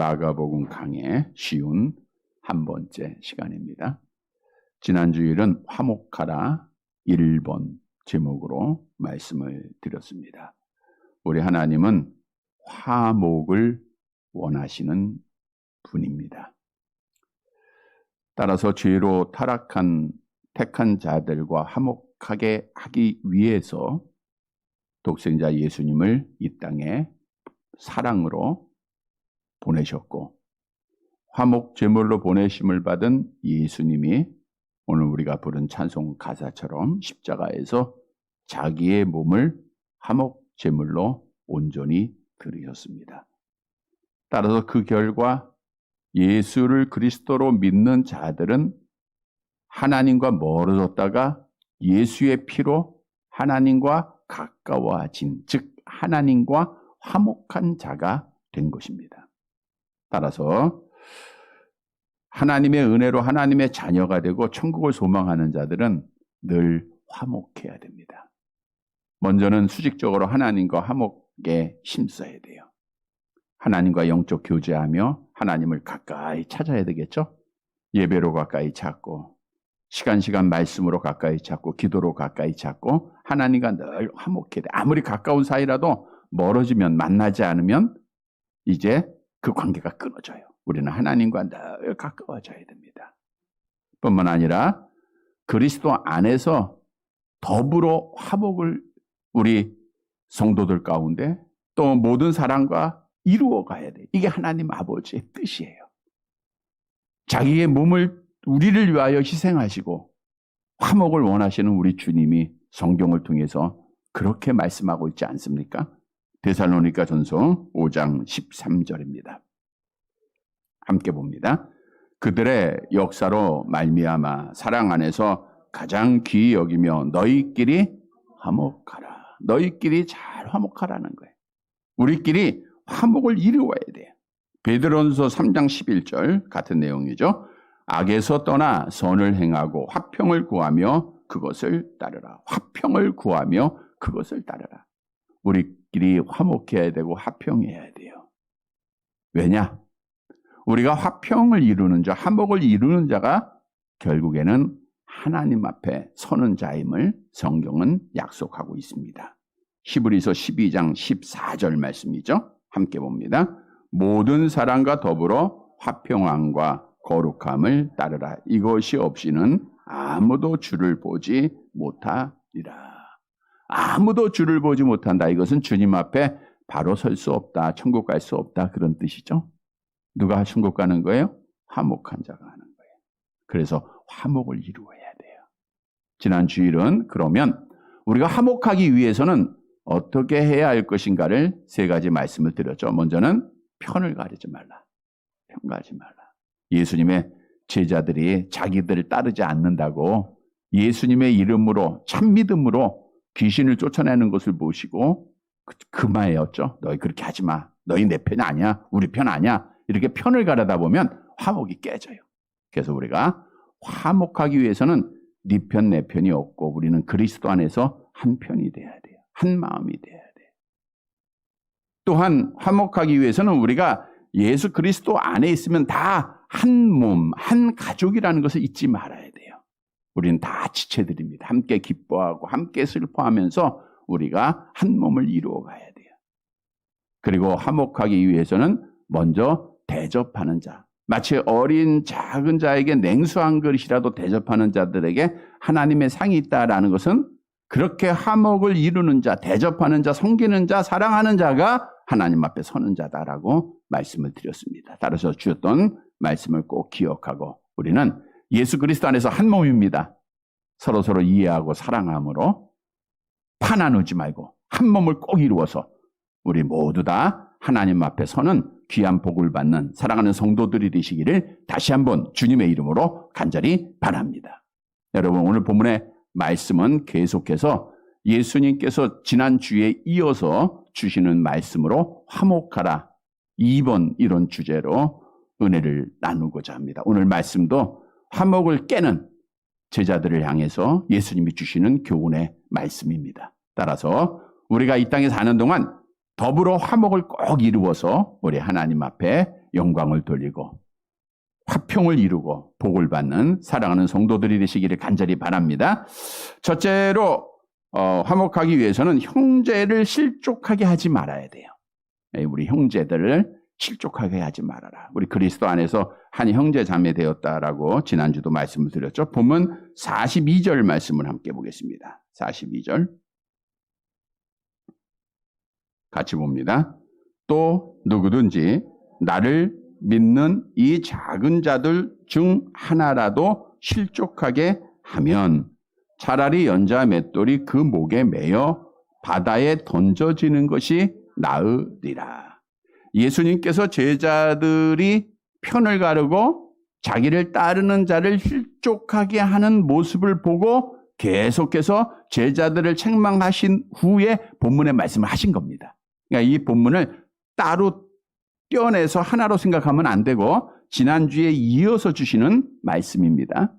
마가복음 강의 쉬운 한 번째 시간입니다. 지난 주일은 화목하라 1번 제목으로 말씀을 드렸습니다. 우리 하나님은 화목을 원하시는 분입니다. 따라서 죄로 타락한 택한 자들과 화목하게 하기 위해서 독생자 예수님을 이 땅에 사랑으로 보내셨고, 화목 제물로 보내심을 받은 예수님이 오늘 우리가 부른 찬송 가사처럼 십자가에서 자기의 몸을 화목 제물로 온전히 드리셨습니다. 따라서 그 결과 예수를 그리스도로 믿는 자들은 하나님과 멀어졌다가 예수의 피로 하나님과 가까워진, 즉 하나님과 화목한 자가 된 것입니다. 따라서 하나님의 은혜로 하나님의 자녀가 되고 천국을 소망하는 자들은 늘 화목해야 됩니다. 먼저는 수직적으로 하나님과 화목에 힘써야 돼요. 하나님과 영적 교제하며 하나님을 가까이 찾아야 되겠죠? 예배로 가까이 찾고, 시간 말씀으로 가까이 찾고, 기도로 가까이 찾고, 하나님과 늘 화목해야 돼. 아무리 가까운 사이라도 멀어지면, 만나지 않으면 이제 그 관계가 끊어져요. 우리는 하나님과 늘 가까워져야 됩니다. 뿐만 아니라 그리스도 안에서 더불어 화목을 우리 성도들 가운데 또 모든 사람과 이루어 가야 돼요. 이게 하나님 아버지의 뜻이에요. 자기의 몸을 우리를 위하여 희생하시고 화목을 원하시는 우리 주님이 성경을 통해서 그렇게 말씀하고 있지 않습니까? 데살로니가 전서 5장 13절입니다. 함께 봅니다. 그들의 역사로 말미암아 사랑 안에서 가장 귀히 여기며 너희끼리 화목하라. 너희끼리 잘 화목하라는 거예요. 우리끼리 화목을 이루어야 돼요. 베드로전서 3장 11절 같은 내용이죠. 악에서 떠나 선을 행하고 화평을 구하며 그것을 따르라. 화평을 구하며 그것을 따르라. 우리끼리 화목해야 되고 화평해야 돼요. 왜냐? 우리가 화평을 이루는 자, 화목을 이루는 자가 결국에는 하나님 앞에 서는 자임을 성경은 약속하고 있습니다. 히브리서 12장 14절 말씀이죠. 함께 봅니다. 모든 사람과 더불어 화평함과 거룩함을 따르라. 이것이 없이는 아무도 주를 보지 못하리라. 아무도 주를 보지 못한다. 이것은 주님 앞에 바로 설 수 없다. 천국 갈 수 없다. 그런 뜻이죠. 누가 천국 가는 거예요? 화목한 자가 하는 거예요. 그래서 화목을 이루어야 돼요. 지난 주일은 그러면 우리가 화목하기 위해서는 어떻게 해야 할 것인가를 세 가지 말씀을 드렸죠. 먼저는 편을 가리지 말라. 편 가지 말라. 예수님의 제자들이 자기들을 따르지 않는다고 예수님의 이름으로 참 믿음으로 귀신을 쫓아내는 것을 보시고 금하였죠. 너희 그렇게 하지 마. 너희 내 편이 아니야. 우리 편 아니야. 이렇게 편을 가르다 보면 화목이 깨져요. 그래서 우리가 화목하기 위해서는 네 편, 내 편이 없고 우리는 그리스도 안에서 한 편이 돼야 돼요. 한 마음이 돼야 돼요. 또한 화목하기 위해서는 우리가 예수 그리스도 안에 있으면 다 한 몸, 한 가족이라는 것을 잊지 말아야 돼요. 우리는 다 지체들입니다. 함께 기뻐하고 함께 슬퍼하면서 우리가 한 몸을 이루어 가야 돼요. 그리고 화목하기 위해서는 먼저 대접하는 자, 마치 어린 작은 자에게 냉수 한 그릇이라도 대접하는 자들에게 하나님의 상이 있다라는 것은 그렇게 화목을 이루는 자, 대접하는 자, 섬기는 자, 사랑하는 자가 하나님 앞에 서는 자다라고 말씀을 드렸습니다. 따라서 주셨던 말씀을 꼭 기억하고 우리는 예수 그리스도 안에서 한 몸입니다. 서로 이해하고 사랑함으로 파 나누지 말고 한 몸을 꼭 이루어서 우리 모두 다 하나님 앞에 서는 귀한 복을 받는 사랑하는 성도들이 되시기를 다시 한번 주님의 이름으로 간절히 바랍니다. 여러분, 오늘 본문의 말씀은 계속해서 예수님께서 지난 주에 이어서 주시는 말씀으로 화목하라 2번 이런 주제로 은혜를 나누고자 합니다. 오늘 말씀도 화목을 깨는 제자들을 향해서 예수님이 주시는 교훈의 말씀입니다. 따라서 우리가 이 땅에 사는 동안 더불어 화목을 꼭 이루어서 우리 하나님 앞에 영광을 돌리고 화평을 이루고 복을 받는 사랑하는 성도들이 되시기를 간절히 바랍니다. 첫째로 화목하기 위해서는 형제를 실족하게 하지 말아야 돼요. 우리 형제들을 실족하게 하지 말아라. 우리 그리스도 안에서 한 형제 자매 되었다라고 지난주도 말씀을 드렸죠. 본문 42절 말씀을 함께 보겠습니다. 42절 같이 봅니다. 또 누구든지 나를 믿는 이 작은 자들 중 하나라도 실족하게 하면 차라리 연자 맷돌이 그 목에 매여 바다에 던져지는 것이 나으리라. 예수님께서 제자들이 편을 가르고 자기를 따르는 자를 실족하게 하는 모습을 보고 계속해서 제자들을 책망하신 후에 본문의 말씀을 하신 겁니다. 그러니까 이 본문을 따로 떼어내서 하나로 생각하면 안 되고 지난주에 이어서 주시는 말씀입니다.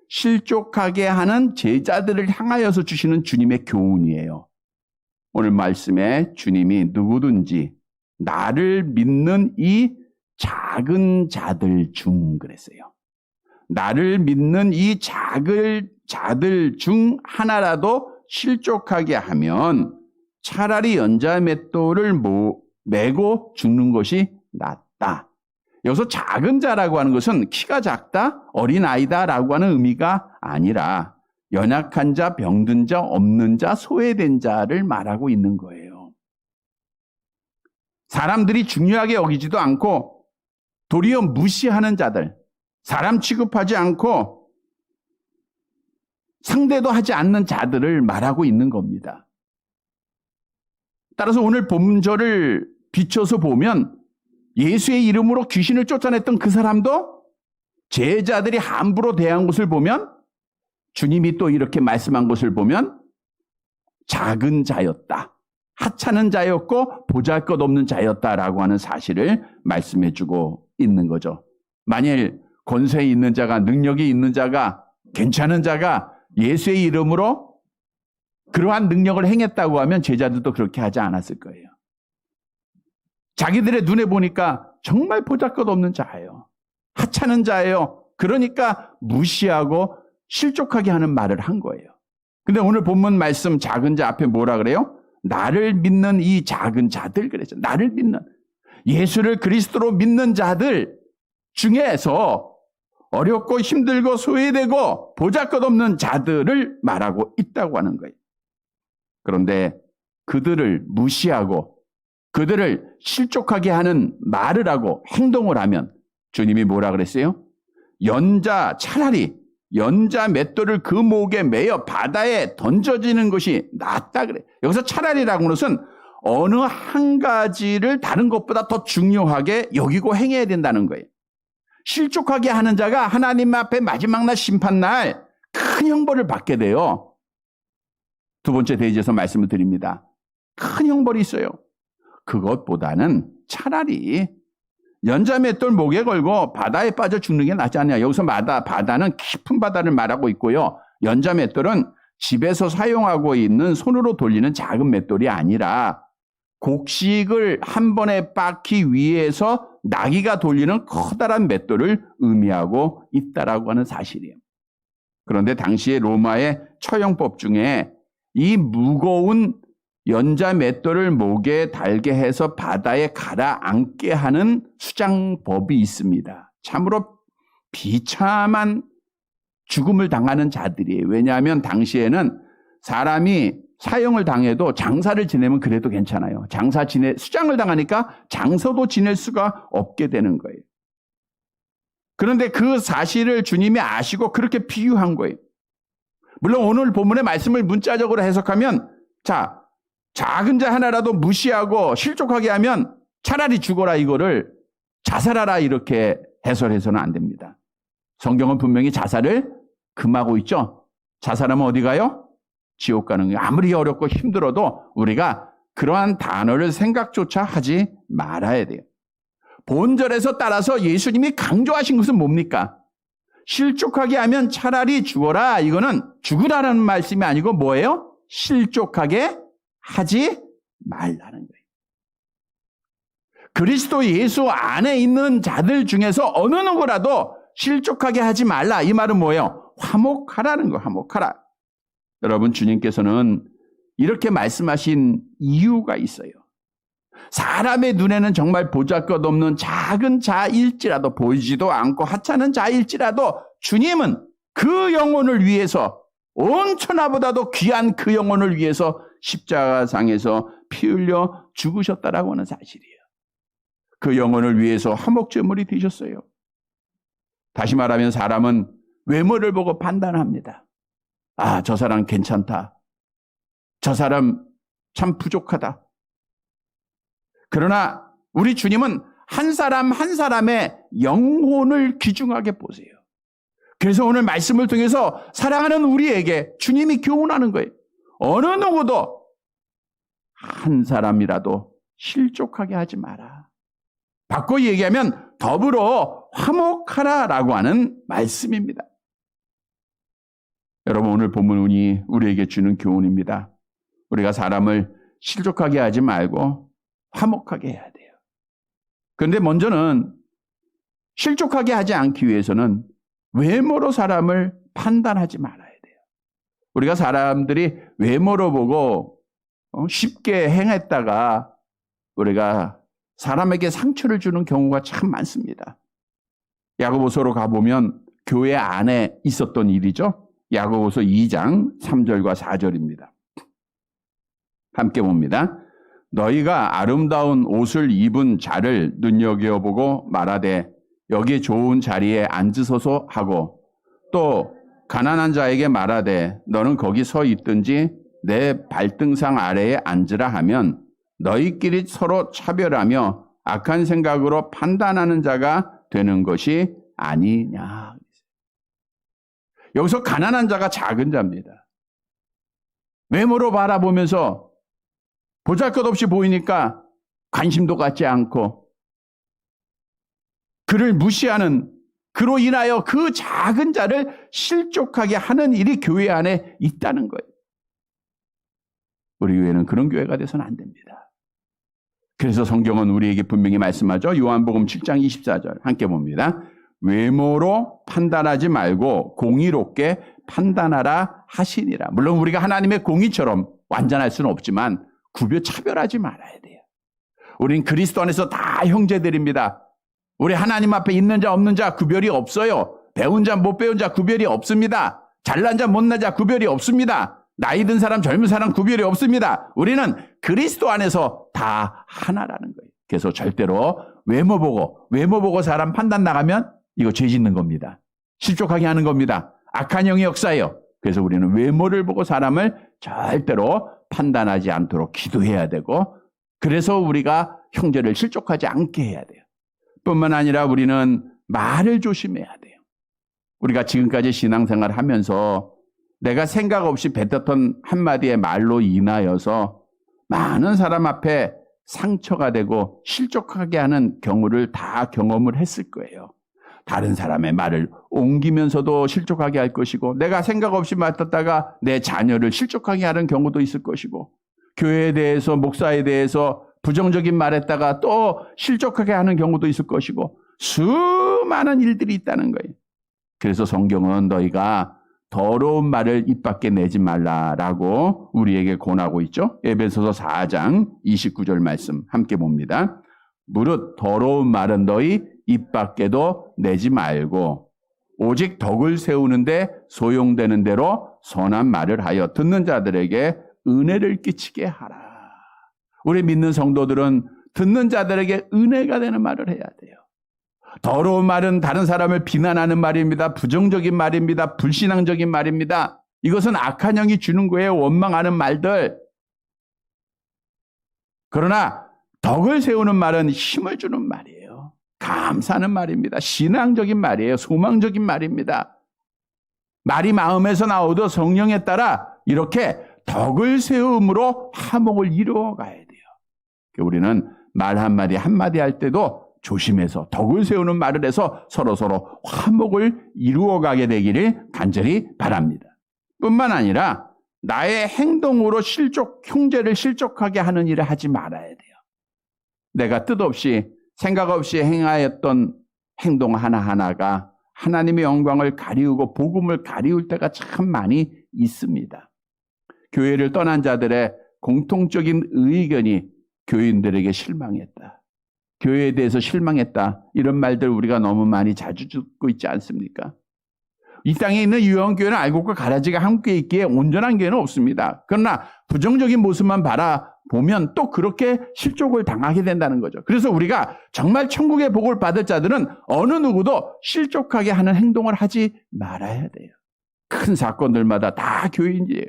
실족하게 하는 제자들을 향하여서 주시는 주님의 교훈이에요. 오늘 말씀에 주님이 누구든지 나를 믿는 이 작은 자들 중 그랬어요. 나를 믿는 이 작은 자들 중 하나라도 실족하게 하면 차라리 연자 맷돌을 메고 죽는 것이 낫다. 여기서 작은 자라고 하는 것은 키가 작다, 어린아이다라고 하는 의미가 아니라 연약한 자, 병든 자, 없는 자, 소외된 자를 말하고 있는 거예요. 사람들이 중요하게 여기지도 않고 도리어 무시하는 자들, 사람 취급하지 않고 상대도 하지 않는 자들을 말하고 있는 겁니다. 따라서 오늘 본절을 비춰서 보면 예수의 이름으로 귀신을 쫓아냈던 그 사람도 제자들이 함부로 대한 것을 보면 주님이 또 이렇게 말씀한 것을 보면 작은 자였다. 하찮은 자였고 보잘것없는 자였다라고 하는 사실을 말씀해주고 있는 거죠. 만일 권세 있는 자가, 능력이 있는 자가, 괜찮은 자가 예수의 이름으로 그러한 능력을 행했다고 하면 제자들도 그렇게 하지 않았을 거예요. 자기들의 눈에 보니까 정말 보잘것없는 자예요. 하찮은 자예요. 그러니까 무시하고 실족하게 하는 말을 한 거예요. 근데 오늘 본문 말씀 작은 자 앞에 뭐라 그래요? 나를 믿는 이 작은 자들 그랬죠. 나를 믿는 예수를 그리스도로 믿는 자들 중에서 어렵고 힘들고 소외되고 보잘것없는 자들을 말하고 있다고 하는 거예요. 그런데 그들을 무시하고 그들을 실족하게 하는 말을 하고 행동을 하면 주님이 뭐라 그랬어요? 차라리 연자 맷돌을 그 목에 매여 바다에 던져지는 것이 낫다 그래. 여기서 차라리라고 하는 것은 어느 한 가지를 다른 것보다 더 중요하게 여기고 행해야 된다는 거예요. 실족하게 하는 자가 하나님 앞에 마지막 날 심판날 큰 형벌을 받게 돼요. 두 번째 대지에서 말씀을 드립니다. 큰 형벌이 있어요. 그것보다는 차라리 연자 맷돌 목에 걸고 바다에 빠져 죽는 게 낫지 않냐. 여기서 바다는 깊은 바다를 말하고 있고요. 연자 맷돌은 집에서 사용하고 있는 손으로 돌리는 작은 맷돌이 아니라 곡식을 한 번에 빻기 위해서 나귀가 돌리는 커다란 맷돌을 의미하고 있다라고 하는 사실이에요. 그런데 당시의 로마의 처형법 중에 이 무거운 연자 맷돌을 목에 달게 해서 바다에 가라앉게 하는 수장법이 있습니다. 참으로 비참한 죽음을 당하는 자들이에요. 왜냐하면 당시에는 사람이 사형을 당해도 장사를 지내면 그래도 괜찮아요. 수장을 당하니까 장사도 지낼 수가 없게 되는 거예요. 그런데 그 사실을 주님이 아시고 그렇게 비유한 거예요. 물론 오늘 본문의 말씀을 문자적으로 해석하면 작은 자 하나라도 무시하고 실족하게 하면 차라리 죽어라 이거를 자살하라 이렇게 해설해서는 안 됩니다. 성경은 분명히 자살을 금하고 있죠. 자살하면 어디 가요? 지옥 가는 거예요. 아무리 어렵고 힘들어도 우리가 그러한 단어를 생각조차 하지 말아야 돼요. 본절에서 따라서 예수님이 강조하신 것은 뭡니까? 실족하게 하면 차라리 죽어라. 이거는 죽으라는 말씀이 아니고 뭐예요? 실족하게 하지 말라는 거예요. 그리스도 예수 안에 있는 자들 중에서 어느 누구라도 실족하게 하지 말라. 이 말은 뭐예요? 화목하라는 거, 화목하라. 여러분, 주님께서는 이렇게 말씀하신 이유가 있어요. 사람의 눈에는 정말 보잘것없는 작은 자일지라도, 보이지도 않고 하찮은 자일지라도 주님은 그 영혼을 위해서, 온 천하보다도 귀한 그 영혼을 위해서 십자가상에서 피 흘려 죽으셨다라고 하는 사실이에요. 그 영혼을 위해서 화목제물이 되셨어요. 다시 말하면 사람은 외모를 보고 판단합니다. 아, 저 사람 괜찮다. 저 사람 참 부족하다. 그러나 우리 주님은 한 사람 한 사람의 영혼을 귀중하게 보세요. 그래서 오늘 말씀을 통해서 사랑하는 우리에게 주님이 교훈하는 거예요. 어느 누구도 한 사람이라도 실족하게 하지 마라. 바꿔 얘기하면 더불어 화목하라라고 하는 말씀입니다. 여러분, 오늘 본문이 우리에게 주는 교훈입니다. 우리가 사람을 실족하게 하지 말고 화목하게 해야 돼요. 그런데 먼저는 실족하게 하지 않기 위해서는 외모로 사람을 판단하지 말아야 돼요. 우리가 사람들이 외모로 보고 쉽게 행했다가 우리가 사람에게 상처를 주는 경우가 참 많습니다. 야고보서로 가보면 교회 안에 있었던 일이죠. 야고보서 2장 3절과 4절입니다. 함께 봅니다. 너희가 아름다운 옷을 입은 자를 눈여겨보고 말하되 여기 좋은 자리에 앉으소서 하고, 또 가난한 자에게 말하되 너는 거기 서 있든지 내 발등상 아래에 앉으라 하면 너희끼리 서로 차별하며 악한 생각으로 판단하는 자가 되는 것이 아니냐. 여기서 가난한 자가 작은 자입니다. 외모로 바라보면서 보잘것없이 보이니까 관심도 갖지 않고 그를 무시하는, 그로 인하여 그 작은 자를 실족하게 하는 일이 교회 안에 있다는 거예요. 우리 교회는 그런 교회가 돼서는 안 됩니다. 그래서 성경은 우리에게 분명히 말씀하죠. 요한복음 7장 24절 함께 봅니다. 외모로 판단하지 말고 공의롭게 판단하라 하시니라. 물론 우리가 하나님의 공의처럼 완전할 수는 없지만 구별 차별하지 말아야 돼요. 우린 그리스도 안에서 다 형제들입니다. 우리 하나님 앞에 있는 자 없는 자 구별이 없어요. 배운 자 못 배운 자 구별이 없습니다. 잘난 자 못난 자 구별이 없습니다. 나이 든 사람 젊은 사람 구별이 없습니다. 우리는 그리스도 안에서 다 하나라는 거예요. 그래서 절대로 외모 보고 사람 판단 나가면 이거 죄 짓는 겁니다. 실족하게 하는 겁니다. 악한 영의 역사예요. 그래서 우리는 외모를 보고 사람을 절대로 판단하지 않도록 기도해야 되고, 그래서 우리가 형제를 실족하지 않게 해야 돼요. 뿐만 아니라 우리는 말을 조심해야 돼요. 우리가 지금까지 신앙생활을 하면서 내가 생각 없이 뱉었던 한마디의 말로 인하여서 많은 사람 앞에 상처가 되고 실족하게 하는 경우를 다 경험을 했을 거예요. 다른 사람의 말을 옮기면서도 실족하게 할 것이고, 내가 생각 없이 맡았다가 내 자녀를 실족하게 하는 경우도 있을 것이고, 교회에 대해서, 목사에 대해서 부정적인 말했다가 또 실족하게 하는 경우도 있을 것이고, 수많은 일들이 있다는 거예요. 그래서 성경은 너희가 더러운 말을 입 밖에 내지 말라라고 우리에게 권하고 있죠. 에베소서 4장 29절 말씀 함께 봅니다. 무릇 더러운 말은 너희 입 밖에도 내지 말고 오직 덕을 세우는데 소용되는 대로 선한 말을 하여 듣는 자들에게 은혜를 끼치게 하라. 우리 믿는 성도들은 듣는 자들에게 은혜가 되는 말을 해야 돼요. 더러운 말은 다른 사람을 비난하는 말입니다. 부정적인 말입니다. 불신앙적인 말입니다. 이것은 악한 영이 주는 거예요. 원망하는 말들. 그러나 덕을 세우는 말은 힘을 주는 말이에요. 감사하는 말입니다. 신앙적인 말이에요. 소망적인 말입니다. 말이 마음에서 나오도 성령에 따라 이렇게 덕을 세움으로 화목을 이루어가야 돼요. 우리는 말 한마디 한마디 할 때도 조심해서 덕을 세우는 말을 해서 서로서로 화목을 이루어가게 되기를 간절히 바랍니다. 뿐만 아니라 나의 행동으로 형제를 실족하게 하는 일을 하지 말아야 돼요. 내가 뜻없이 생각 없이 행하였던 행동 하나하나가 하나님의 영광을 가리우고 복음을 가리울 때가 참 많이 있습니다. 교회를 떠난 자들의 공통적인 의견이 교인들에게 실망했다, 교회에 대해서 실망했다, 이런 말들 우리가 너무 많이 자주 듣고 있지 않습니까? 이 땅에 있는 유효한 교회는 알곡과 가라지가 함께 있기에 온전한 교회는 없습니다. 그러나 부정적인 모습만 바라보면 또 그렇게 실족을 당하게 된다는 거죠. 그래서 우리가 정말 천국의 복을 받을 자들은 어느 누구도 실족하게 하는 행동을 하지 말아야 돼요. 큰 사건들마다 다 교인이에요.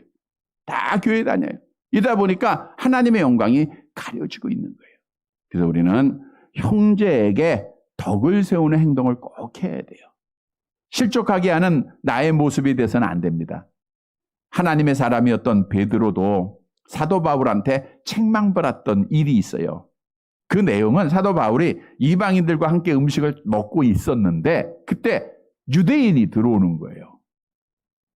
다 교회 다녀요. 이러다 보니까 하나님의 영광이 가려지고 있는 거예요. 그래서 우리는 형제에게 덕을 세우는 행동을 꼭 해야 돼요. 실족하게 하는 나의 모습이 돼서는 안 됩니다. 하나님의 사람이었던 베드로도 사도 바울한테 책망받았던 일이 있어요. 그 내용은 사도 바울이 이방인들과 함께 음식을 먹고 있었는데 그때 유대인이 들어오는 거예요.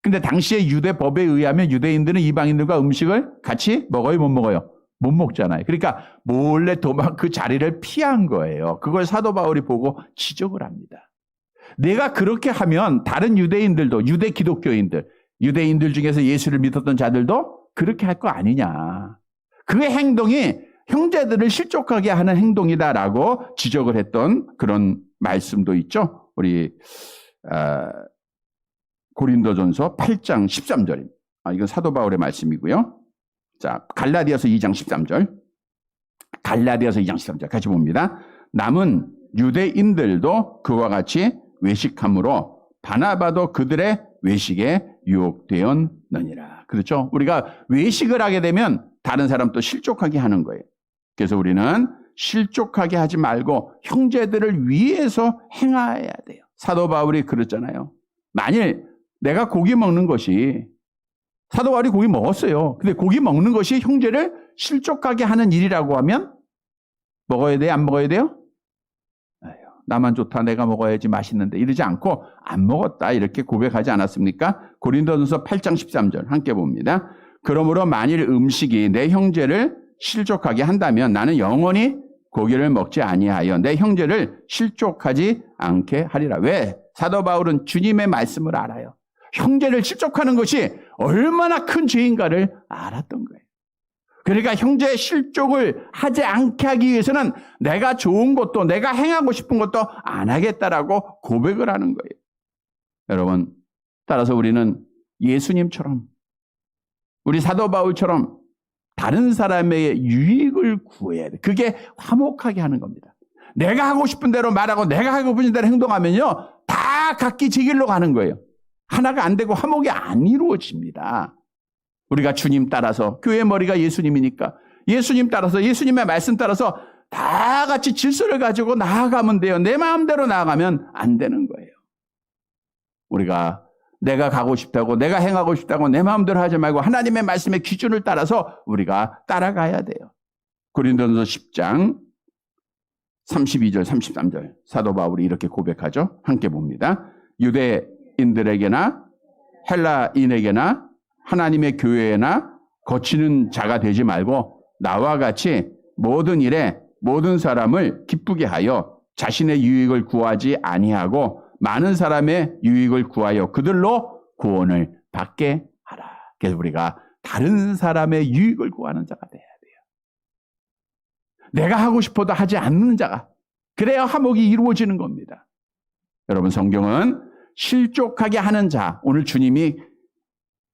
근데 당시의 유대 법에 의하면 유대인들은 이방인들과 음식을 같이 먹어요, 못 먹어요? 못 먹잖아요. 그러니까 몰래 도망 그 자리를 피한 거예요. 그걸 사도 바울이 보고 지적을 합니다. 내가 그렇게 하면 다른 유대인들도, 유대 기독교인들, 유대인들 중에서 예수를 믿었던 자들도 그렇게 할 거 아니냐. 그 행동이 형제들을 실족하게 하는 행동이다라고 지적을 했던 그런 말씀도 있죠. 우리 고린도전서 8장 13절입니다. 이건 사도 바울의 말씀이고요. 자, 갈라디아서 2장 13절. 갈라디아서 2장 13절 같이 봅니다. 남은 유대인들도 그와 같이 외식함으로 바나바도 그들의 외식에 유혹되었느니라. 그렇죠? 우리가 외식을 하게 되면 다른 사람도 실족하게 하는 거예요. 그래서 우리는 실족하게 하지 말고 형제들을 위해서 행해야 돼요. 사도 바울이 그랬잖아요. 만일 내가 고기 먹는 것이, 사도 바울이 고기 먹었어요. 근데 고기 먹는 것이 형제를 실족하게 하는 일이라고 하면 먹어야 돼요? 안 먹어야 돼요? 나만 좋다, 내가 먹어야지 맛있는데 이러지 않고 안 먹었다 이렇게 고백하지 않았습니까? 고린도전서 8장 13절 함께 봅니다. 그러므로 만일 음식이 내 형제를 실족하게 한다면 나는 영원히 고기를 먹지 아니하여 내 형제를 실족하지 않게 하리라. 왜? 사도 바울은 주님의 말씀을 알아요. 형제를 실족하는 것이 얼마나 큰 죄인가를 알았던 거예요. 그러니까 형제의 실족을 하지 않게 하기 위해서는 내가 좋은 것도 내가 행하고 싶은 것도 안 하겠다라고 고백을 하는 거예요. 여러분, 따라서 우리는 예수님처럼, 우리 사도 바울처럼 다른 사람의 유익을 구해야 돼. 그게 화목하게 하는 겁니다. 내가 하고 싶은 대로 말하고 내가 하고 싶은 대로 행동하면요, 다 각기 제 길로 가는 거예요. 하나가 안 되고 화목이 안 이루어집니다. 우리가 주님 따라서, 교회의 머리가 예수님이니까 예수님 따라서, 예수님의 말씀 따라서 다 같이 질서를 가지고 나아가면 돼요. 내 마음대로 나아가면 안 되는 거예요. 우리가 내가 가고 싶다고, 내가 행하고 싶다고 내 마음대로 하지 말고 하나님의 말씀의 기준을 따라서 우리가 따라가야 돼요. 고린도전서 10장 32절 33절 사도 바울이 이렇게 고백하죠. 함께 봅니다. 유대인들에게나 헬라인에게나 하나님의 교회에나 거치는 자가 되지 말고 나와 같이 모든 일에 모든 사람을 기쁘게 하여 자신의 유익을 구하지 아니하고 많은 사람의 유익을 구하여 그들로 구원을 받게 하라. 그래서 우리가 다른 사람의 유익을 구하는 자가 돼야 돼요. 내가 하고 싶어도 하지 않는 자가, 그래야 화목이 이루어지는 겁니다. 여러분, 성경은 실족하게 하는 자, 오늘 주님이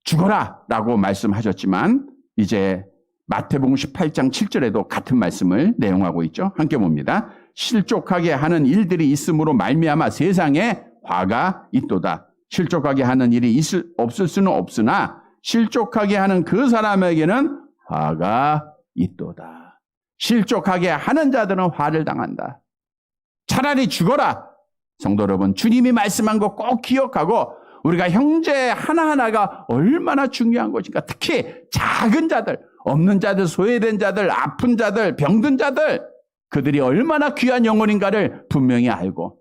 죽어라 라고 말씀하셨지만 이제 마태복음 18장 7절에도 같은 말씀을 내용하고 있죠. 함께 봅니다. 실족하게 하는 일들이 있음으로 말미암아 세상에 화가 있도다. 실족하게 하는 일이 없을 수는 없으나 실족하게 하는 그 사람에게는 화가 있도다. 실족하게 하는 자들은 화를 당한다. 차라리 죽어라. 성도 여러분, 주님이 말씀한 거 꼭 기억하고 우리가 형제 하나하나가 얼마나 중요한 것인가. 특히 작은 자들, 없는 자들, 소외된 자들, 아픈 자들, 병든 자들, 그들이 얼마나 귀한 영혼인가를 분명히 알고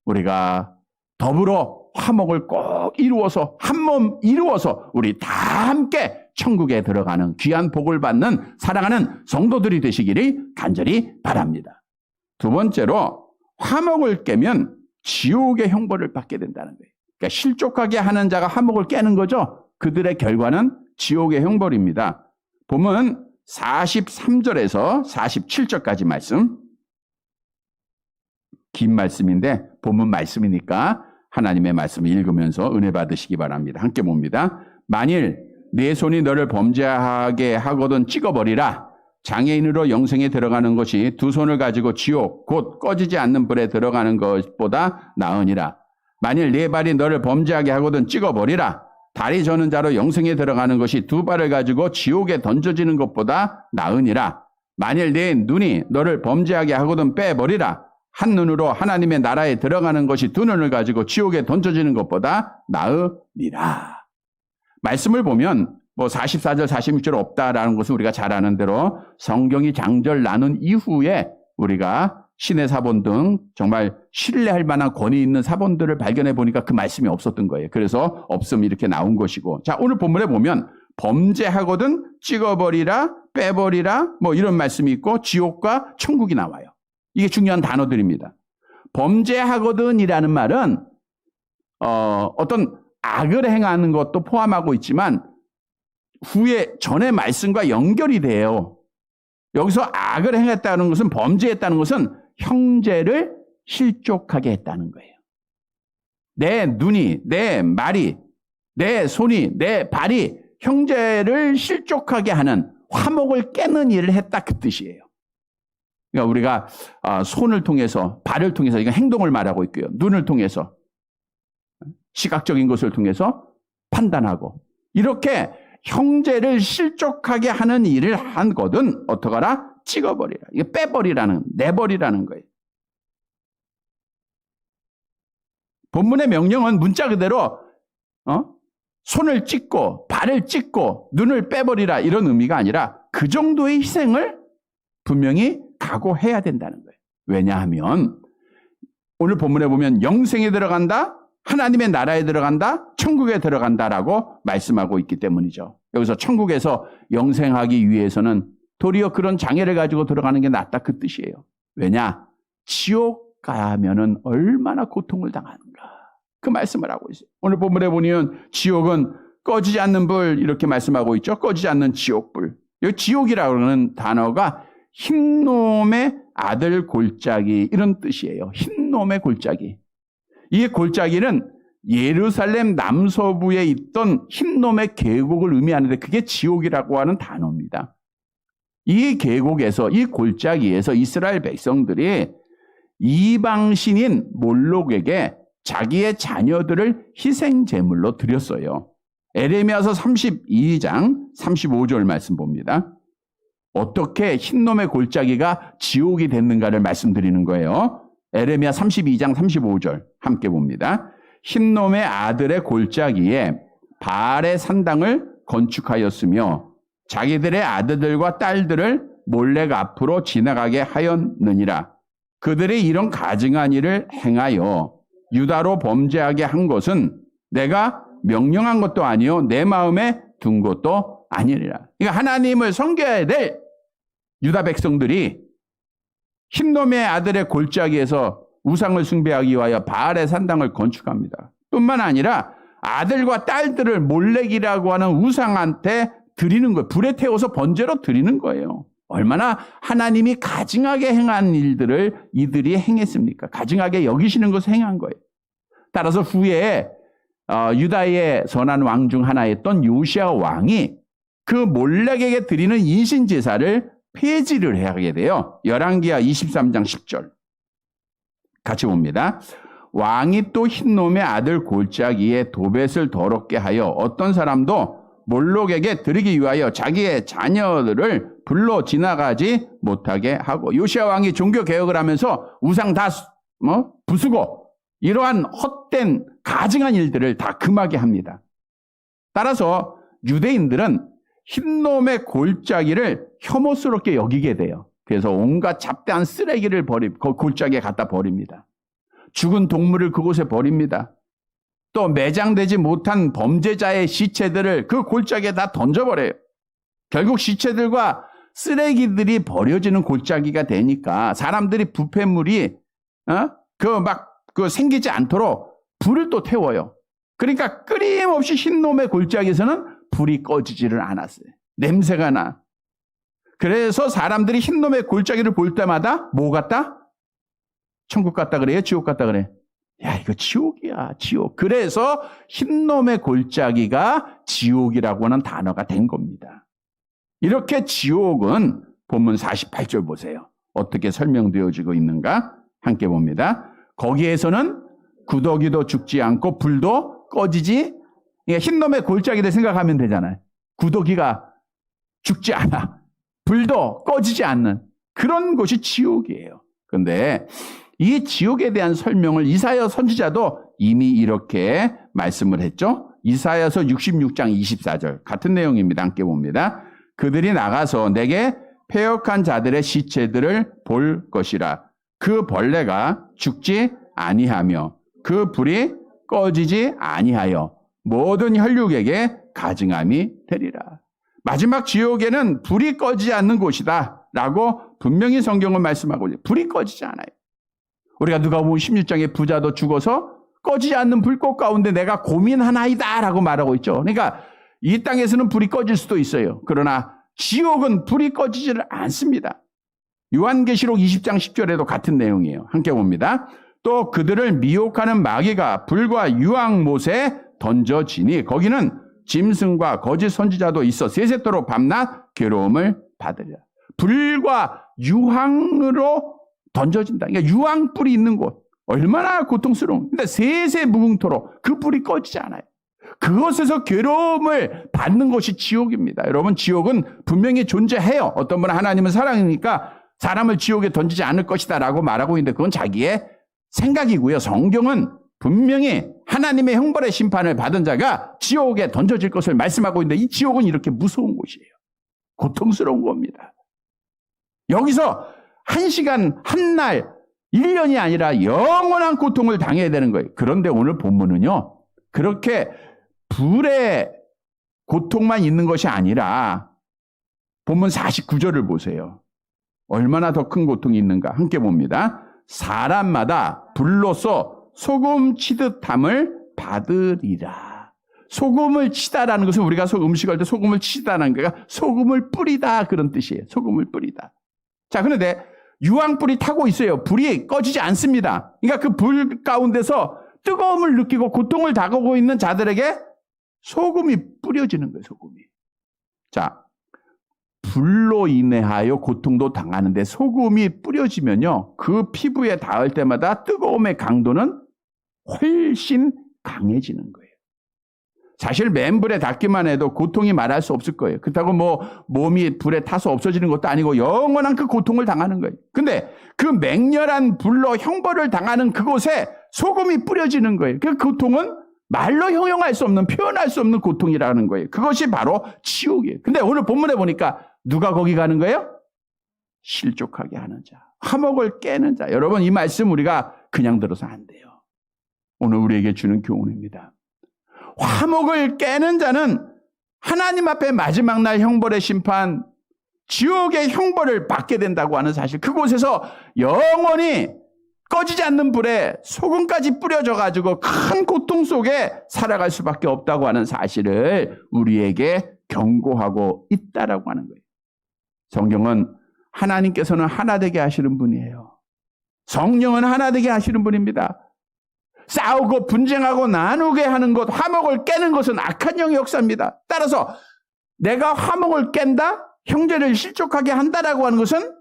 우리가 더불어 화목을 꼭 이루어서 한 몸 이루어서 우리 다 함께 천국에 들어가는 귀한 복을 받는 사랑하는 성도들이 되시기를 간절히 바랍니다. 두 번째로 화목을 깨면 지옥의 형벌을 받게 된다는 거예요. 그러니까 실족하게 하는 자가 화목을 깨는 거죠. 그들의 결과는 지옥의 형벌입니다. 보면 43절에서 47절까지 말씀, 긴 말씀인데 본문 말씀이니까 하나님의 말씀을 읽으면서 은혜 받으시기 바랍니다. 함께 봅니다. 만일 네 손이 너를 범죄하게 하거든 찍어버리라. 장애인으로 영생에 들어가는 것이 두 손을 가지고 지옥 곧 꺼지지 않는 불에 들어가는 것보다 나으니라. 만일 네 발이 너를 범죄하게 하거든 찍어버리라. 다리 저는 자로 영생에 들어가는 것이 두 발을 가지고 지옥에 던져지는 것보다 나으니라. 만일 네 눈이 너를 범죄하게 하거든 빼버리라. 한 눈으로 하나님의 나라에 들어가는 것이 두 눈을 가지고 지옥에 던져지는 것보다 나으니라. 말씀을 보면 44절 46절 없다라는 것은 우리가 잘 아는 대로 성경이 장절 나눈 이후에 우리가 신의 사본 등 정말 신뢰할 만한 권위 있는 사본들을 발견해 보니까 그 말씀이 없었던 거예요. 그래서 없음 이렇게 나온 것이고, 자, 오늘 본문에 보면 범죄하거든 찍어버리라, 빼버리라 이런 말씀이 있고 지옥과 천국이 나와요. 이게 중요한 단어들입니다. 범죄하거든이라는 말은 어떤 악을 행하는 것도 포함하고 있지만 후에 전의 말씀과 연결이 돼요. 여기서 악을 행했다는 것은, 범죄했다는 것은 형제를 실족하게 했다는 거예요. 내 눈이, 내 말이, 내 손이, 내 발이 형제를 실족하게 하는, 화목을 깨는 일을 했다, 그 뜻이에요. 그러니까 우리가 손을 통해서, 발을 통해서, 이건 행동을 말하고 있고요. 눈을 통해서, 시각적인 것을 통해서 판단하고, 이렇게 형제를 실족하게 하는 일을 한 거든 어떡하라? 찍어버리라. 이게 빼버리라는, 내버리라는 거예요. 본문의 명령은 문자 그대로 손을 찢고 발을 찢고 눈을 빼버리라 이런 의미가 아니라 그 정도의 희생을 분명히 각오해야 된다는 거예요. 왜냐하면 오늘 본문에 보면 영생에 들어간다, 하나님의 나라에 들어간다, 천국에 들어간다라고 말씀하고 있기 때문이죠. 여기서 천국에서 영생하기 위해서는 도리어 그런 장애를 가지고 들어가는 게 낫다, 그 뜻이에요. 왜냐? 지옥 가면은 얼마나 고통을 당하는가, 그 말씀을 하고 있어요. 오늘 본문에 보면 지옥은 꺼지지 않는 불 이렇게 말씀하고 있죠. 꺼지지 않는 지옥불. 여기 지옥이라고 하는 단어가 흰놈의 아들 골짜기 이런 뜻이에요. 흰놈의 골짜기. 이 골짜기는 예루살렘 남서부에 있던 흰놈의 계곡을 의미하는데 그게 지옥이라고 하는 단어입니다. 이 계곡에서, 이 골짜기에서 이스라엘 백성들이 이방신인 몰록에게 자기의 자녀들을 희생제물로 드렸어요. 에레미야서 32장 35절 말씀 봅니다. 어떻게 흰놈의 골짜기가 지옥이 됐는가를 말씀드리는 거예요. 에레미야 32장 35절 함께 봅니다. 흰놈의 아들의 골짜기에 바알의 산당을 건축하였으며 자기들의 아들들과 딸들을 몰렉 앞으로 지나가게 하였느니라. 그들이 이런 가증한 일을 행하여 유다로 범죄하게 한 것은 내가 명령한 것도 아니요 내 마음에 둔 것도 아니니라. 그러니까 하나님을 섬겨야 될 유다 백성들이 흰놈의 아들의 골짜기에서 우상을 숭배하기 위하여 바알의 산당을 건축합니다. 뿐만 아니라 아들과 딸들을 몰렉이라고 하는 우상한테 드리는 거예요. 불에 태워서 번제로 드리는 거예요. 얼마나 하나님이 가증하게 행한 일들을 이들이 행했습니까? 가증하게 여기시는 것을 행한 거예요. 따라서 후에 유다의 선한 왕 중 하나였던 요시야 왕이 그 몰렉에게 드리는 인신제사를 폐지를 하게 돼요. 열왕기하 23장 10절 같이 봅니다. 왕이 또 흰놈의 아들 골짜기에 도벳을 더럽게 하여 어떤 사람도 몰록에게 드리기 위하여 자기의 자녀들을 불로 지나가지 못하게 하고, 요시야 왕이 종교 개혁을 하면서 우상 다 부수고 이러한 헛된 가증한 일들을 다 금하게 합니다. 따라서 유대인들은 흰놈의 골짜기를 혐오스럽게 여기게 돼요. 그래서 온갖 잡다한 쓰레기를 그 골짜기에 갖다 버립니다. 죽은 동물을 그곳에 버립니다. 또 매장되지 못한 범죄자의 시체들을 그 골짜기에 다 던져버려요. 결국 시체들과 쓰레기들이 버려지는 골짜기가 되니까 사람들이 부패물이 생기지 않도록 불을 또 태워요. 그러니까 끊임없이 흰놈의 골짜기에서는 불이 꺼지지를 않았어요. 냄새가 나. 그래서 사람들이 흰놈의 골짜기를 볼 때마다 뭐 같다? 천국 같다 그래요? 지옥 같다 그래? 야, 이거 지옥이야, 지옥. 그래서 흰놈의 골짜기가 지옥이라고 하는 단어가 된 겁니다. 이렇게 지옥은 본문 48절 보세요. 어떻게 설명되어지고 있는가? 함께 봅니다. 거기에서는 구더기도 죽지 않고 불도 꺼지지, 흰놈의 골짜기를 생각하면 되잖아요. 구더기가 죽지 않아. 불도 꺼지지 않는 그런 곳이 지옥이에요. 그런데 이 지옥에 대한 설명을 이사야 선지자도 이미 이렇게 말씀을 했죠. 이사야서 66장 24절 같은 내용입니다. 함께 봅니다. 그들이 나가서 내게 패역한 자들의 시체들을 볼 것이라. 그 벌레가 죽지 아니하며 그 불이 꺼지지 아니하여 모든 혈육에게 가증함이 되리라. 마지막 지옥에는 불이 꺼지지 않는 곳이다 라고 분명히 성경은 말씀하고 있어요. 불이 꺼지지 않아요. 우리가 누가복음 16장에 부자도 죽어서 꺼지지 않는 불꽃 가운데 내가 고민하나이다 라고 말하고 있죠. 그러니까 이 땅에서는 불이 꺼질 수도 있어요. 그러나 지옥은 불이 꺼지지를 않습니다. 요한계시록 20장 10절에도 같은 내용이에요. 함께 봅니다. 또 그들을 미혹하는 마귀가 불과 유황못에 던져지니 거기는 짐승과 거짓 선지자도 있어 세세토록 밤낮 괴로움을 받으리라. 불과 유황으로 던져진다. 그러니까 유황불이 있는 곳. 얼마나 고통스러운. 근데 세세무궁토록 그 불이 꺼지지 않아요. 그것에서 괴로움을 받는 것이 지옥입니다. 여러분, 지옥은 분명히 존재해요. 어떤 분은 하나님은 사랑이니까 사람을 지옥에 던지지 않을 것이다 라고 말하고 있는데 그건 자기의 생각이고요. 성경은 분명히 하나님의 형벌의 심판을 받은 자가 지옥에 던져질 것을 말씀하고 있는데 이 지옥은 이렇게 무서운 곳이에요. 고통스러운 겁니다. 여기서 한 시간, 한 날, 1년이 아니라 영원한 고통을 당해야 되는 거예요. 그런데 오늘 본문은요, 그렇게 불의 고통만 있는 것이 아니라 본문 49절을 보세요. 얼마나 더 큰 고통이 있는가 함께 봅니다. 사람마다 불로써 소금 치듯함을 받으리라. 소금을 치다라는 것은 우리가 음식할 때 소금을 치다라는 거가 소금을 뿌리다 그런 뜻이에요. 소금을 뿌리다. 자, 그런데 유황불이 타고 있어요. 불이 꺼지지 않습니다. 그러니까 그 불 가운데서 뜨거움을 느끼고 고통을 당하고 있는 자들에게 소금이 뿌려지는 거예요. 소금이. 자, 불로 인해하여 고통도 당하는데 소금이 뿌려지면요, 그 피부에 닿을 때마다 뜨거움의 강도는 훨씬 강해지는 거예요. 사실 맨불에 닿기만 해도 고통이 말할 수 없을 거예요. 그렇다고 몸이 불에 타서 없어지는 것도 아니고 영원한 그 고통을 당하는 거예요. 근데 그 맹렬한 불로 형벌을 당하는 그곳에 소금이 뿌려지는 거예요. 그 고통은 말로 형용할 수 없는, 표현할 수 없는 고통이라는 거예요. 그것이 바로 지옥이에요. 근데 오늘 본문에 보니까 누가 거기 가는 거예요? 실족하게 하는 자, 화목을 깨는 자. 여러분, 이 말씀 우리가 그냥 들어서 안 돼요. 오늘 우리에게 주는 교훈입니다. 화목을 깨는 자는 하나님 앞에 마지막 날 형벌의 심판, 지옥의 형벌을 받게 된다고 하는 사실, 그곳에서 영원히 꺼지지 않는 불에 소금까지 뿌려져 가지고 큰 고통 속에 살아갈 수밖에 없다고 하는 사실을 우리에게 경고하고 있다라고 하는 거예요. 성경은 하나님께서는 하나 되게 하시는 분이에요. 성령은 하나 되게 하시는 분입니다. 싸우고 분쟁하고 나누게 하는 것, 화목을 깨는 것은 악한 영의 역사입니다. 따라서 내가 화목을 깬다, 형제를 실족하게 한다라고 하는 것은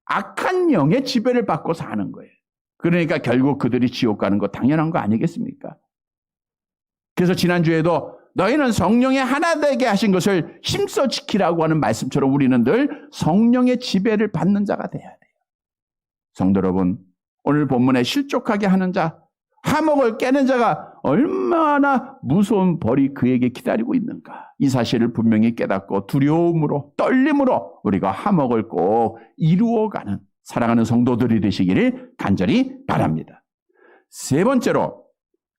악한 영의 지배를 받고 사는 거예요. 그러니까 결국 그들이 지옥 가는 거 당연한 거 아니겠습니까? 그래서 지난주에도 너희는 성령의 하나 되게 하신 것을 힘써 지키라고 하는 말씀처럼 우리는 늘 성령의 지배를 받는 자가 돼야 돼요. 성도 여러분, 오늘 본문에 실족하게 하는 자, 화목을 깨는 자가 얼마나 무서운 벌이 그에게 기다리고 있는가, 이 사실을 분명히 깨닫고 두려움으로, 떨림으로 우리가 화목을 꼭 이루어가는 사랑하는 성도들이 되시기를 간절히 바랍니다. 세 번째로,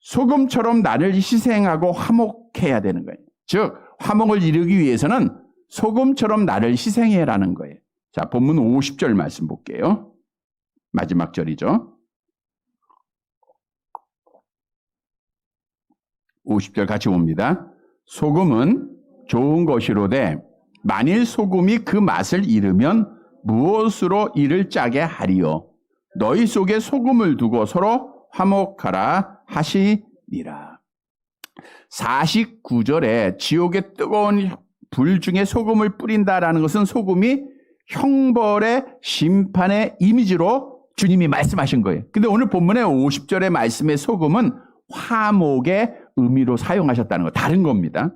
소금처럼 나를 희생하고 화목해야 되는 거예요. 즉 화목을 이루기 위해서는 소금처럼 나를 희생해라는 거예요. 자, 본문 50절 말씀 볼게요. 마지막 절이죠. 50절 같이 봅니다. 소금은 좋은 것이로되 만일 소금이 그 맛을 잃으면 무엇으로 이를 짜게 하리요. 너희 속에 소금을 두고 서로 화목하라 하시니라. 49절에 지옥의 뜨거운 불 중에 소금을 뿌린다라는 것은 소금이 형벌의 심판의 이미지로 주님이 말씀하신 거예요. 근데 오늘 본문의 50절의 말씀의 소금은 화목의 의미로 사용하셨다는 거, 다른 겁니다.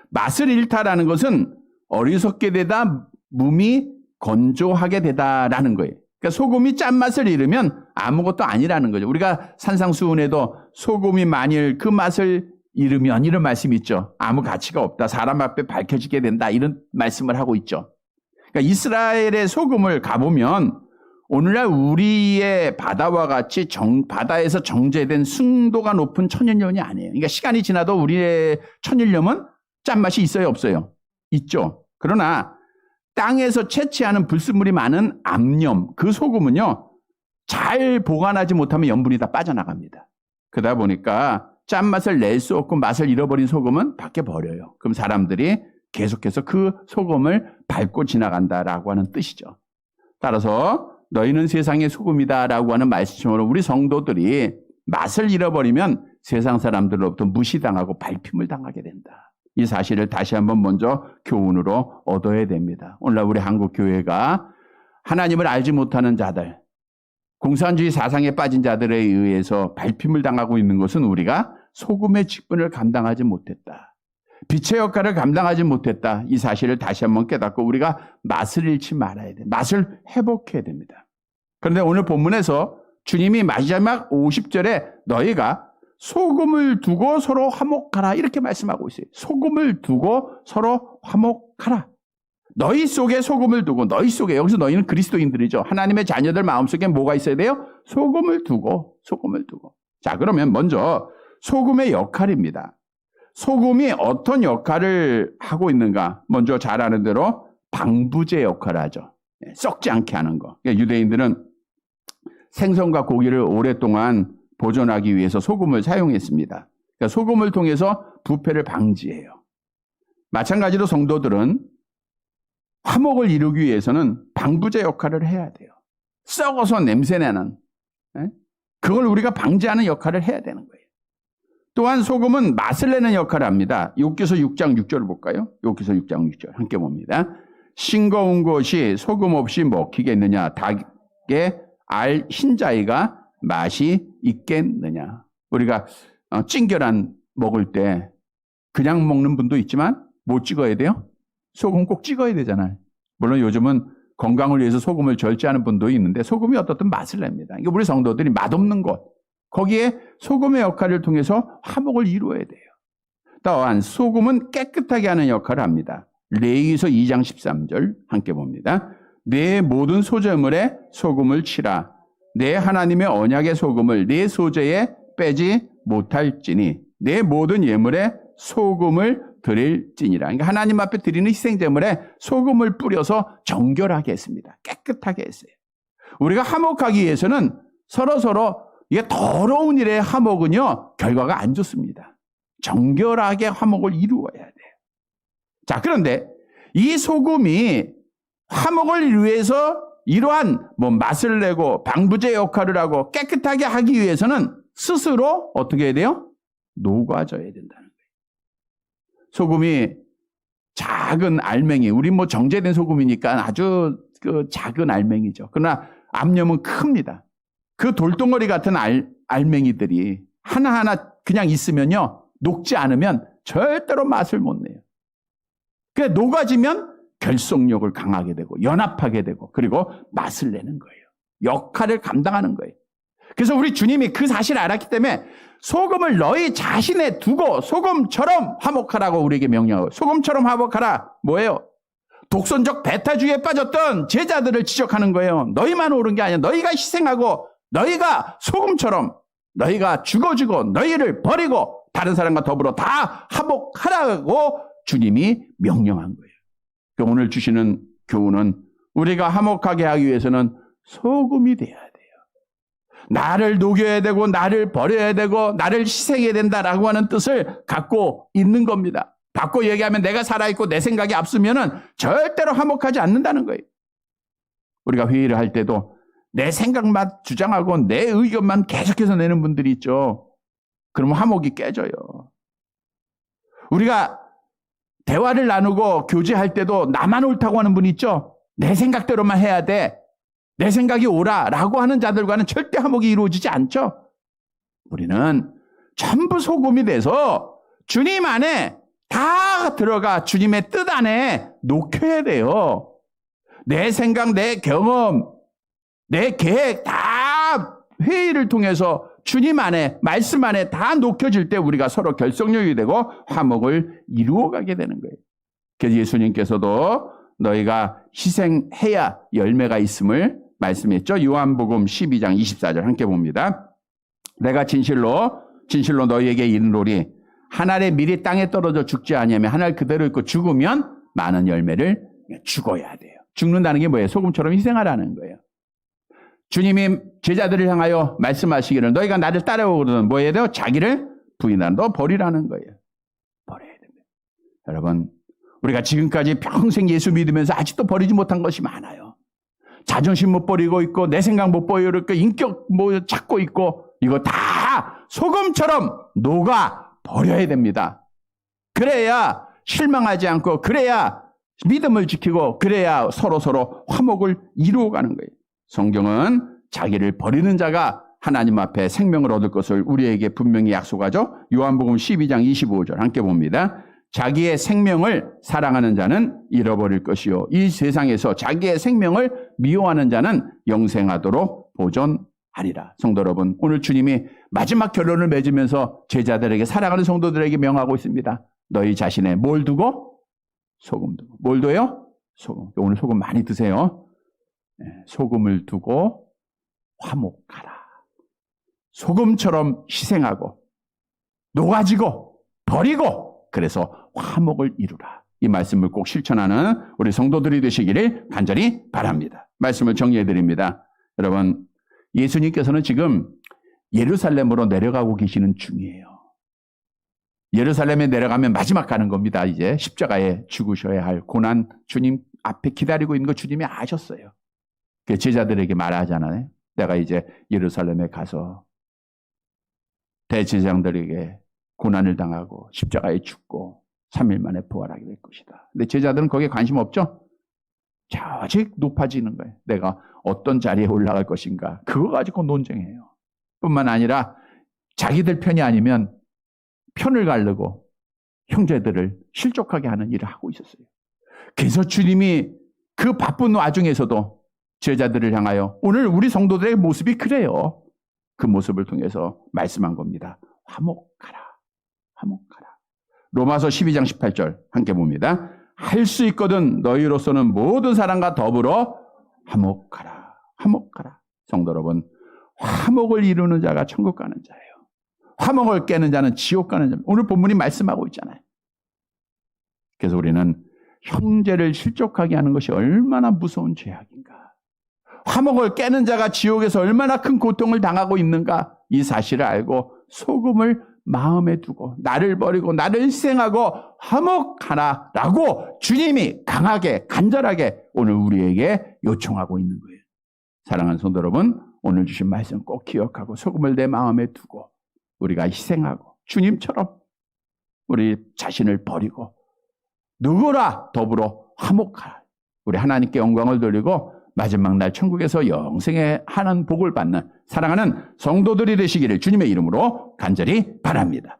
맛을 잃다라는 것은 어리석게 되다, 몸이 건조하게 되다라는 거예요. 그러니까 소금이 짠맛을 잃으면 아무것도 아니라는 거죠. 우리가 산상수훈에도 소금이 만일 그 맛을 잃으면 이런 말씀이 있죠. 아무 가치가 없다. 사람 앞에 밝혀지게 된다. 이런 말씀을 하고 있죠. 그러니까 이스라엘의 소금을 가보면 오늘날 우리의 바다와 같이 바다에서 정제된 순도가 높은 천일염이 아니에요. 그러니까 시간이 지나도 우리의 천일염은 짠맛이 있어요, 없어요? 있죠. 그러나 땅에서 채취하는 불순물이 많은 암염, 그 소금은요, 잘 보관하지 못하면 염분이 다 빠져나갑니다. 그러다 보니까 짠맛을 낼 수 없고 맛을 잃어버린 소금은 밖에 버려요. 그럼 사람들이 계속해서 그 소금을 밟고 지나간다라고 하는 뜻이죠. 따라서 너희는 세상의 소금이다라고 하는 말씀으로 우리 성도들이 맛을 잃어버리면 세상 사람들로부터 무시당하고 밟힘을 당하게 된다. 이 사실을 다시 한번 먼저 교훈으로 얻어야 됩니다. 오늘날 우리 한국교회가 하나님을 알지 못하는 자들, 공산주의 사상에 빠진 자들에 의해서 밟힘을 당하고 있는 것은 우리가 소금의 직분을 감당하지 못했다. 빛의 역할을 감당하지 못했다. 이 사실을 다시 한번 깨닫고 우리가 맛을 잃지 말아야 돼. 맛을 회복해야 됩니다. 그런데 오늘 본문에서 주님이 마지막 50절에 너희가 소금을 두고 서로 화목하라 이렇게 말씀하고 있어요. 소금을 두고 서로 화목하라. 너희 속에 소금을 두고, 너희 속에, 여기서 너희는 그리스도인들이죠. 하나님의 자녀들 마음속에 뭐가 있어야 돼요? 소금을 두고. 자, 그러면 먼저 소금의 역할입니다. 소금이 어떤 역할을 하고 있는가? 먼저 잘 아는 대로 방부제 역할을 하죠. 썩지 않게 하는 거. 유대인들은 생선과 고기를 오랫동안 보존하기 위해서 소금을 사용했습니다. 그러니까 소금을 통해서 부패를 방지해요. 마찬가지로 성도들은 화목을 이루기 위해서는 방부제 역할을 해야 돼요. 썩어서 냄새나는, 그걸 우리가 방지하는 역할을 해야 되는 거예요. 또한 소금은 맛을 내는 역할을 합니다. 욥기서 6장 6절을 볼까요? 욥기서 6장 6절 함께 봅니다. 싱거운 것이 소금 없이 먹히겠느냐? 닭의 알 흰자위가 맛이 있겠느냐? 우리가 찡결한 먹을 때 그냥 먹는 분도 있지만 뭐 찍어야 돼요? 소금 꼭 찍어야 되잖아요. 물론 요즘은 건강을 위해서 소금을 절제하는 분도 있는데 소금이 어떻든 맛을 냅니다. 그러니까 우리 성도들이 맛없는 것, 거기에 소금의 역할을 통해서 화목을 이루어야 돼요. 또한 소금은 깨끗하게 하는 역할을 합니다. 레위기서 2장 13절 함께 봅니다. 내 모든 소재물에 소금을 치라. 내 하나님의 언약의 소금을 내 소재에 빼지 못할지니 내 모든 예물에 소금을 드릴지니라. 그러니까 하나님 앞에 드리는 희생제물에 소금을 뿌려서 정결하게 했습니다. 깨끗하게 했어요. 우리가 화목하기 위해서는 서로 이게 더러운 일의 화목은요, 결과가 안 좋습니다. 정결하게 화목을 이루어야 돼요. 자, 그런데 이 소금이 화목을 위해서 이러한 맛을 내고 방부제 역할을 하고 깨끗하게 하기 위해서는 스스로 어떻게 해야 돼요? 녹아져야 된다는 거예요. 소금이 작은 알맹이, 우리 정제된 소금이니까 아주 작은 알맹이죠. 그러나 암염은 큽니다. 그 돌덩어리 같은 알맹이들이 하나하나 그냥 있으면요, 녹지 않으면 절대로 맛을 못 내요. 그러니까 녹아지면 결속력을 강하게 되고 연합하게 되고 그리고 맛을 내는 거예요. 역할을 감당하는 거예요. 그래서 우리 주님이 그 사실을 알았기 때문에 소금을 너희 자신에 두고 소금처럼 화목하라고 우리에게 명령하고, 소금처럼 화목하라 뭐예요? 독선적 배타주의에 빠졌던 제자들을 지적하는 거예요. 너희만 옳은 게 아니야. 너희가 희생하고 너희가 소금처럼 너희가 죽어주고 너희를 버리고 다른 사람과 더불어 다 화목하라고 주님이 명령한 거예요. 오늘 주시는 교훈은 우리가 화목하게 하기 위해서는 소금이 돼야 돼요. 나를 녹여야 되고 나를 버려야 되고 나를 희생해야 된다라고 하는 뜻을 갖고 있는 겁니다. 바꿔 얘기하면 내가 살아있고 내 생각이 앞서면은 절대로 화목하지 않는다는 거예요. 우리가 회의를 할 때도 내 생각만 주장하고 내 의견만 계속해서 내는 분들이 있죠. 그러면 화목이 깨져요. 우리가 대화를 나누고 교제할 때도 나만 옳다고 하는 분이 있죠. 내 생각대로만 해야 돼. 내 생각이 옳아라고 하는 자들과는 절대 화목이 이루어지지 않죠. 우리는 전부 소금이 돼서 주님 안에 다 들어가 주님의 뜻 안에 녹여야 돼요. 내 생각, 내 경험, 내 계획 다 회의를 통해서 주님 안에, 말씀 안에 다 녹여질 때 우리가 서로 결속력이 되고 화목을 이루어가게 되는 거예요. 그래서 예수님께서도 너희가 희생해야 열매가 있음을 말씀했죠. 요한복음 12장 24절 함께 봅니다. 내가 진실로 너희에게 이르노니 한 알의 밀이 땅에 떨어져 죽지 아니하면 한 알 그대로 있고 죽으면 많은 열매를 죽어야 돼요. 죽는다는 게 뭐예요? 소금처럼 희생하라는 거예요. 주님이 제자들을 향하여 말씀하시기를 너희가 나를 따라오거든 뭐 해야 돼요? 자기를 부인하라. 너 버리라는 거예요. 버려야 됩니다. 여러분, 우리가 지금까지 평생 예수 믿으면서 아직도 버리지 못한 것이 많아요. 자존심 못 버리고 있고 내 생각 못 버리고 있고 인격 뭐 찾고 있고 이거 다 소금처럼 녹아 버려야 됩니다. 그래야 실망하지 않고 그래야 믿음을 지키고 그래야 서로 화목을 이루어가는 거예요. 성경은 자기를 버리는 자가 하나님 앞에 생명을 얻을 것을 우리에게 분명히 약속하죠. 요한복음 12장 25절 함께 봅니다. 자기의 생명을 사랑하는 자는 잃어버릴 것이요 이 세상에서 자기의 생명을 미워하는 자는 영생하도록 보존하리라. 성도 여러분, 오늘 주님이 마지막 결론을 맺으면서 제자들에게, 사랑하는 성도들에게 명하고 있습니다. 너희 자신의 뭘 두고? 소금 두고. 뭘 둬요? 소금. 오늘 소금 많이 드세요. 소금을 두고 화목하라. 소금처럼 희생하고 녹아지고 버리고 그래서 화목을 이루라. 이 말씀을 꼭 실천하는 우리 성도들이 되시기를 간절히 바랍니다. 말씀을 정리해 드립니다. 여러분, 예수님께서는 지금 예루살렘으로 내려가고 계시는 중이에요. 예루살렘에 내려가면 마지막 가는 겁니다. 이제 십자가에 죽으셔야 할 고난 주님 앞에 기다리고 있는 거 주님이 아셨어요. 제자들에게 말하잖아요. 내가 이제 예루살렘에 가서 대제사장들에게 고난을 당하고 십자가에 죽고 3일 만에 부활하게 될 것이다. 근데 제자들은 거기에 관심 없죠? 아직 높아지는 거예요. 내가 어떤 자리에 올라갈 것인가. 그거 가지고 논쟁해요. 뿐만 아니라 자기들 편이 아니면 편을 가르고 형제들을 실족하게 하는 일을 하고 있었어요. 그래서 주님이 그 바쁜 와중에서도 제자들을 향하여 오늘 우리 성도들의 모습이 그래요. 그 모습을 통해서 말씀한 겁니다. 화목하라. 화목하라. 로마서 12장 18절 함께 봅니다. 할 수 있거든 너희로서는 모든 사람과 더불어 화목하라. 화목하라. 성도 여러분, 화목을 이루는 자가 천국 가는 자예요. 화목을 깨는 자는 지옥 가는 자입니다. 오늘 본문이 말씀하고 있잖아요. 그래서 우리는 형제를 실족하게 하는 것이 얼마나 무서운 죄악인가. 화목을 깨는 자가 지옥에서 얼마나 큰 고통을 당하고 있는가. 이 사실을 알고 소금을 마음에 두고 나를 버리고 나를 희생하고 화목하라라고 주님이 강하게 간절하게 오늘 우리에게 요청하고 있는 거예요. 사랑하는 성도 여러분, 오늘 주신 말씀 꼭 기억하고 소금을 내 마음에 두고 우리가 희생하고 주님처럼 우리 자신을 버리고 누구라 더불어 화목하라. 우리 하나님께 영광을 돌리고 마지막 날 천국에서 영생에 하는 복을 받는 사랑하는 성도들이 되시기를 주님의 이름으로 간절히 바랍니다.